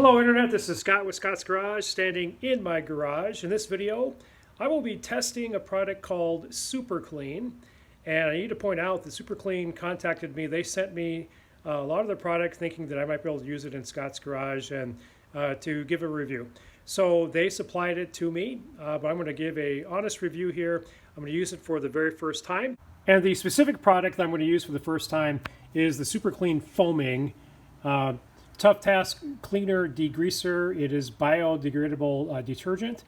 Hello Internet, this is Scott with Scott's Garage, standing in my garage. In this video, I will be testing a product called Super Clean. And I need to point out that Super Clean contacted me. They sent me a lot of their product thinking that I might be able to use it in Scott's Garage and to give a review. So they supplied it to me, but I'm going to give a honest review here. I'm going to use it for the very first time. And the specific product that I'm going to use for the first time is the Super Clean Foaming Tough Task Cleaner Degreaser. It is biodegradable detergent,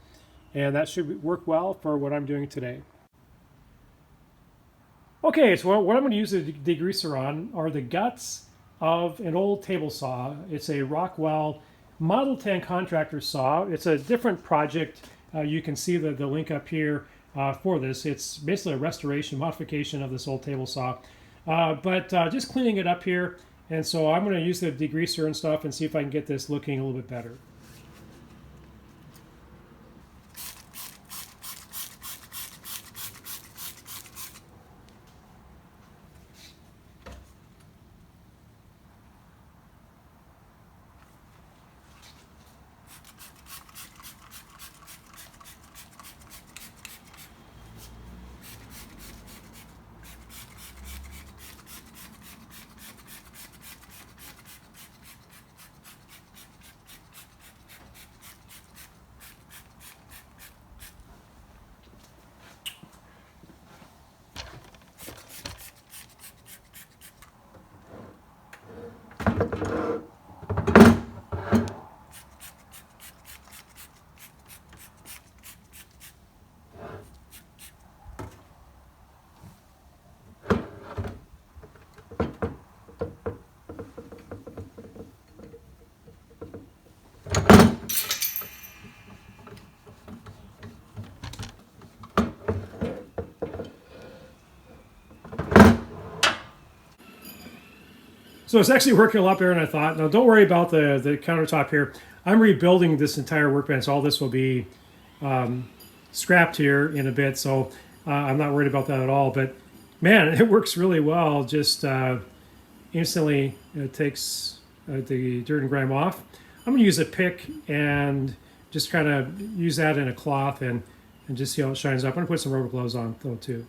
and that should work well for what I'm doing today. Okay, so what I'm going to use the degreaser on are the guts of an old table saw. It's a Rockwell Model 10 contractor saw. It's a different project. You can see the link up here for this. It's basically a restoration, modification of this old table saw. But just cleaning it up here. And so I'm going to use the degreaser and stuff and see if I can get this looking a little bit better. So it's actually working a lot better than I thought. Now don't worry about the countertop here. I'm rebuilding this entire workbench. All this will be scrapped here in a bit, so I'm not worried about that at all. But man, it works really well. Just instantly it takes the dirt and grime off. I'm going to use a pick and just kind of use that in a cloth and just see how it shines up. I'm going to put some rubber gloves on though too.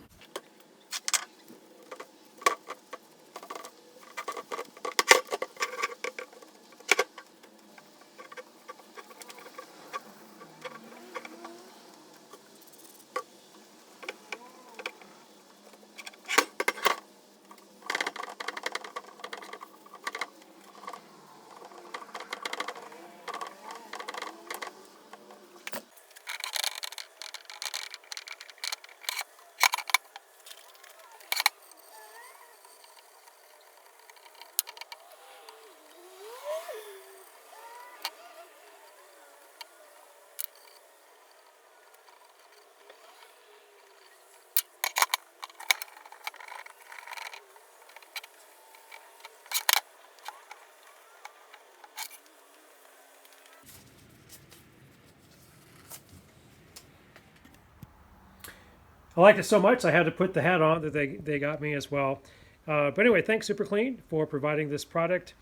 I liked it so much I had to put the hat on that they got me as well. But anyway, thanks Super Clean for providing this product.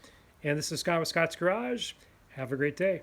And this is Scott with Scott's Garage. Have a great day.